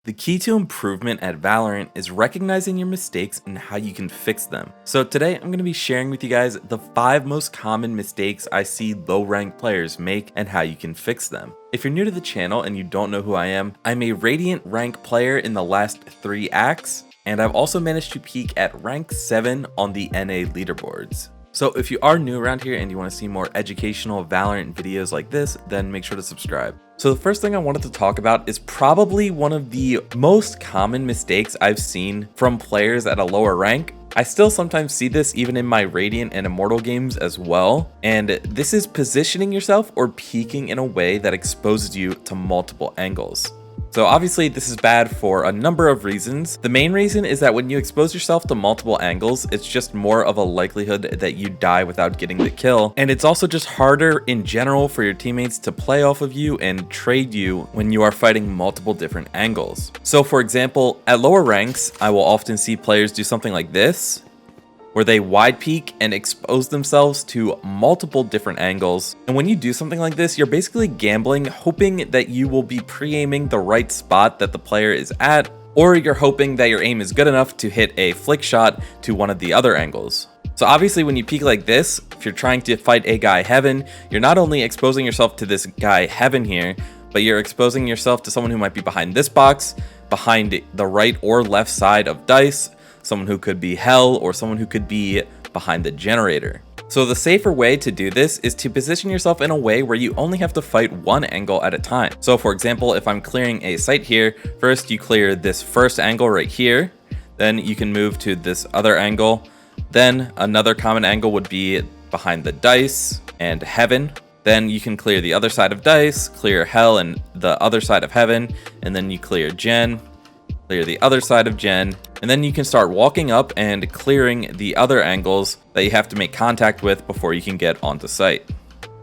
The key to improvement at Valorant is recognizing your mistakes and how you can fix them. So today I'm going to be sharing with you guys the 5 most common mistakes I see low rank players make and how you can fix them. If you're new to the channel and you don't know who I am, I'm a Radiant rank player in the last 3 acts, and I've also managed to peak at rank 7 on the NA leaderboards. So if you are new around here and you want to see more educational Valorant videos like this, then make sure to subscribe. So the first thing I wanted to talk about is probably one of the most common mistakes I've seen from players at a lower rank. I still sometimes see this even in my Radiant and Immortal games as well, and this is positioning yourself or peeking in a way that exposes you to multiple angles. So obviously this is bad for a number of reasons. The main reason is that when you expose yourself to multiple angles, it's just more of a likelihood that you die without getting the kill. And it's also just harder in general for your teammates to play off of you and trade you when you are fighting multiple different angles. So for example, at lower ranks, I will often see players do something like this, where they wide peek and expose themselves to multiple different angles. And when you do something like this, you're basically gambling, hoping that you will be pre-aiming the right spot that the player is at, or you're hoping that your aim is good enough to hit a flick shot to one of the other angles. So obviously when you peek like this, if you're trying to fight a guy Heaven, you're not only exposing yourself to this guy Heaven here, but you're exposing yourself to someone who might be behind this box, behind the right or left side of dice, someone who could be Hell, or someone who could be behind the generator. So the safer way to do this is to position yourself in a way where you only have to fight one angle at a time. So for example, if I'm clearing a site here, first you clear this first angle right here, then you can move to this other angle. Then another common angle would be behind the dice and Heaven. Then you can clear the other side of dice, clear Hell and the other side of Heaven, and then you clear Gen, clear the other side of Gen, and then you can start walking up and clearing the other angles that you have to make contact with before you can get onto site.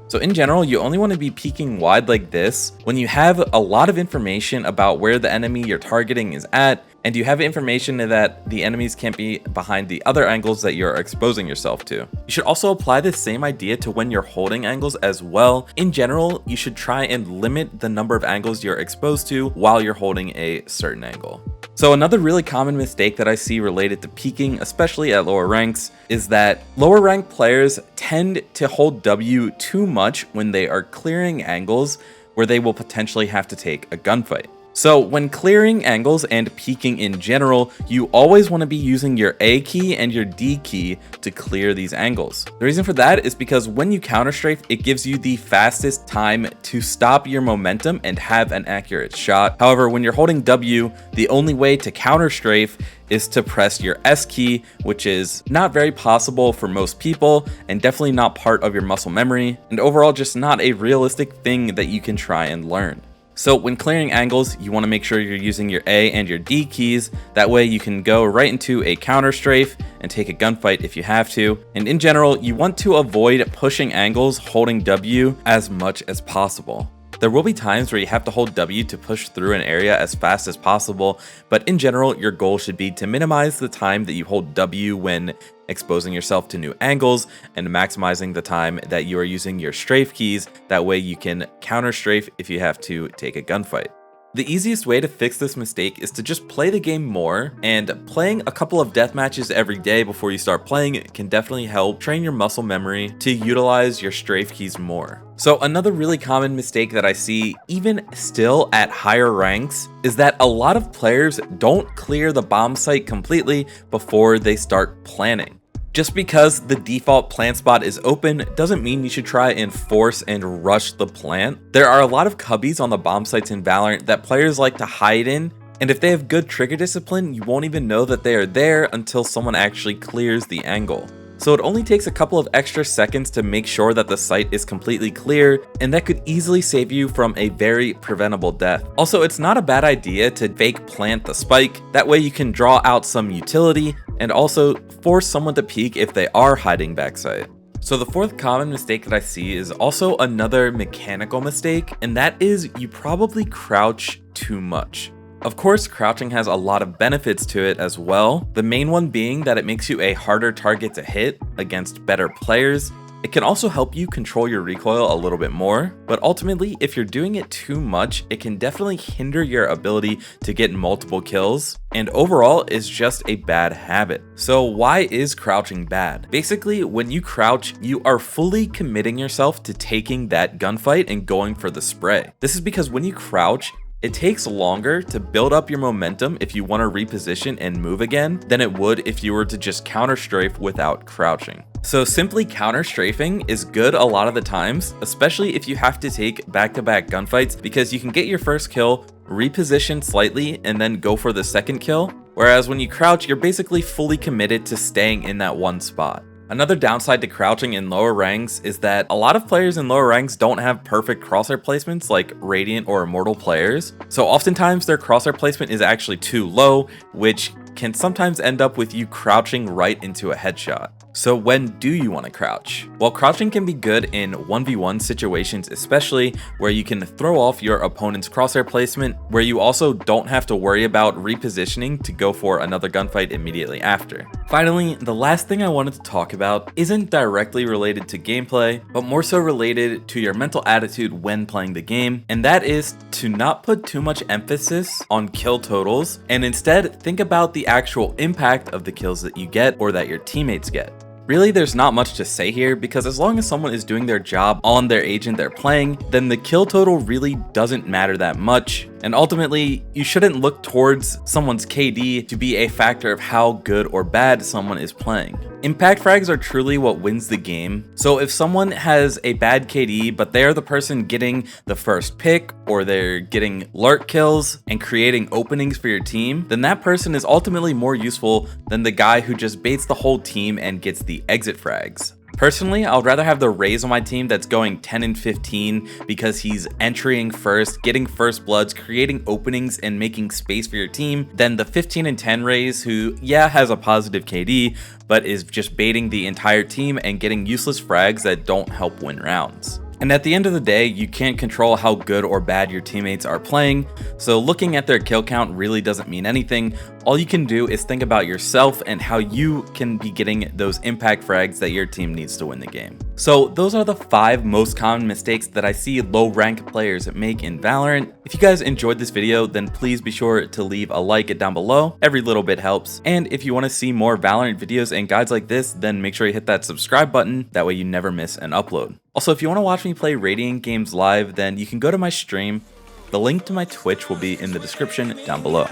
So in general, you only want to be peeking wide like this when you have a lot of information about where the enemy you're targeting is at, and you have information that the enemies can't be behind the other angles that you're exposing yourself to. You should also apply the same idea to when you're holding angles as well. In general, you should try and limit the number of angles you're exposed to while you're holding a certain angle. So another really common mistake that I see related to peeking, especially at lower ranks, is that lower rank players tend to hold W too much when they are clearing angles where they will potentially have to take a gunfight. So when clearing angles and peeking in general, you always want to be using your A key and your D key to clear these angles. The reason for that is because when you counter strafe, it gives you the fastest time to stop your momentum and have an accurate shot. However, when you're holding W, the only way to counter strafe is to press your S key, which is not very possible for most people and definitely not part of your muscle memory, and overall just not a realistic thing that you can try and learn. So when clearing angles, you want to make sure you're using your A and your D keys. That way you can go right into a counter strafe and take a gunfight if you have to. And in general, you want to avoid pushing angles holding W as much as possible. There will be times where you have to hold W to push through an area as fast as possible, but in general, your goal should be to minimize the time that you hold W when exposing yourself to new angles and maximizing the time that you are using your strafe keys. That way you can counter strafe if you have to take a gunfight. The easiest way to fix this mistake is to just play the game more, and playing a couple of death matches every day before you start playing can definitely help train your muscle memory to utilize your strafe keys more. So another really common mistake that I see even still at higher ranks is that a lot of players don't clear the bomb site completely before they start planning. Just because the default plant spot is open doesn't mean you should try and force and rush the plant. There are a lot of cubbies on the bomb sites in Valorant that players like to hide in, and if they have good trigger discipline, you won't even know that they are there until someone actually clears the angle. So it only takes a couple of extra seconds to make sure that the site is completely clear, and that could easily save you from a very preventable death. Also, it's not a bad idea to fake plant the spike. That way you can draw out some utility and also force someone to peek if they are hiding backside. So the fourth common mistake that I see is also another mechanical mistake, and that is you probably crouch too much. Of course, crouching has a lot of benefits to it as well, the main one being that it makes you a harder target to hit against better players, It can also help you control your recoil a little bit more, but ultimately, if you're doing it too much, it can definitely hinder your ability to get multiple kills, and overall is just a bad habit. So why is crouching bad? Basically, when you crouch, you are fully committing yourself to taking that gunfight and going for the spray. This is because when you crouch, it takes longer to build up your momentum if you want to reposition and move again than it would if you were to just counter strafe without crouching. So simply counter strafing is good a lot of the times, especially if you have to take back-to-back gunfights, because you can get your first kill, reposition slightly, and then go for the second kill. Whereas when you crouch, you're basically fully committed to staying in that one spot. Another downside to crouching in lower ranks is that a lot of players in lower ranks don't have perfect crosshair placements like Radiant or Immortal players. So oftentimes their crosshair placement is actually too low, which can sometimes end up with you crouching right into a headshot. So when do you want to crouch? Well, crouching can be good in 1v1 situations, especially where you can throw off your opponent's crosshair placement, where you also don't have to worry about repositioning to go for another gunfight immediately after. Finally, the last thing I wanted to talk about isn't directly related to gameplay, but more so related to your mental attitude when playing the game, and that is to not put too much emphasis on kill totals, and instead think about the actual impact of the kills that you get or that your teammates get. Really, there's not much to say here, because as long as someone is doing their job on their agent they're playing, then the kill total really doesn't matter that much. And ultimately, you shouldn't look towards someone's KD to be a factor of how good or bad someone is playing. Impact frags are truly what wins the game. So if someone has a bad KD, but they're the person getting the first pick, or they're getting lurk kills and creating openings for your team, then that person is ultimately more useful than the guy who just baits the whole team and gets the exit frags. Personally, I would rather have the Raze on my team that's going 10 and 15 because he's entering first, getting first bloods, creating openings, and making space for your team, than the 15 and 10 Raze who, yeah, has a positive KD, but is just baiting the entire team and getting useless frags that don't help win rounds. And at the end of the day, you can't control how good or bad your teammates are playing, so looking at their kill count really doesn't mean anything. All you can do is think about yourself and how you can be getting those impact frags that your team needs to win the game. So those are the 5 most common mistakes that I see low rank players make in Valorant. If you guys enjoyed this video, then please be sure to leave a like down below. Every little bit helps. And if you want to see more Valorant videos and guides like this, then make sure you hit that subscribe button. That way you never miss an upload. Also, if you want to watch me play Radiant games live, then you can go to my stream. The link to my Twitch will be in the description down below.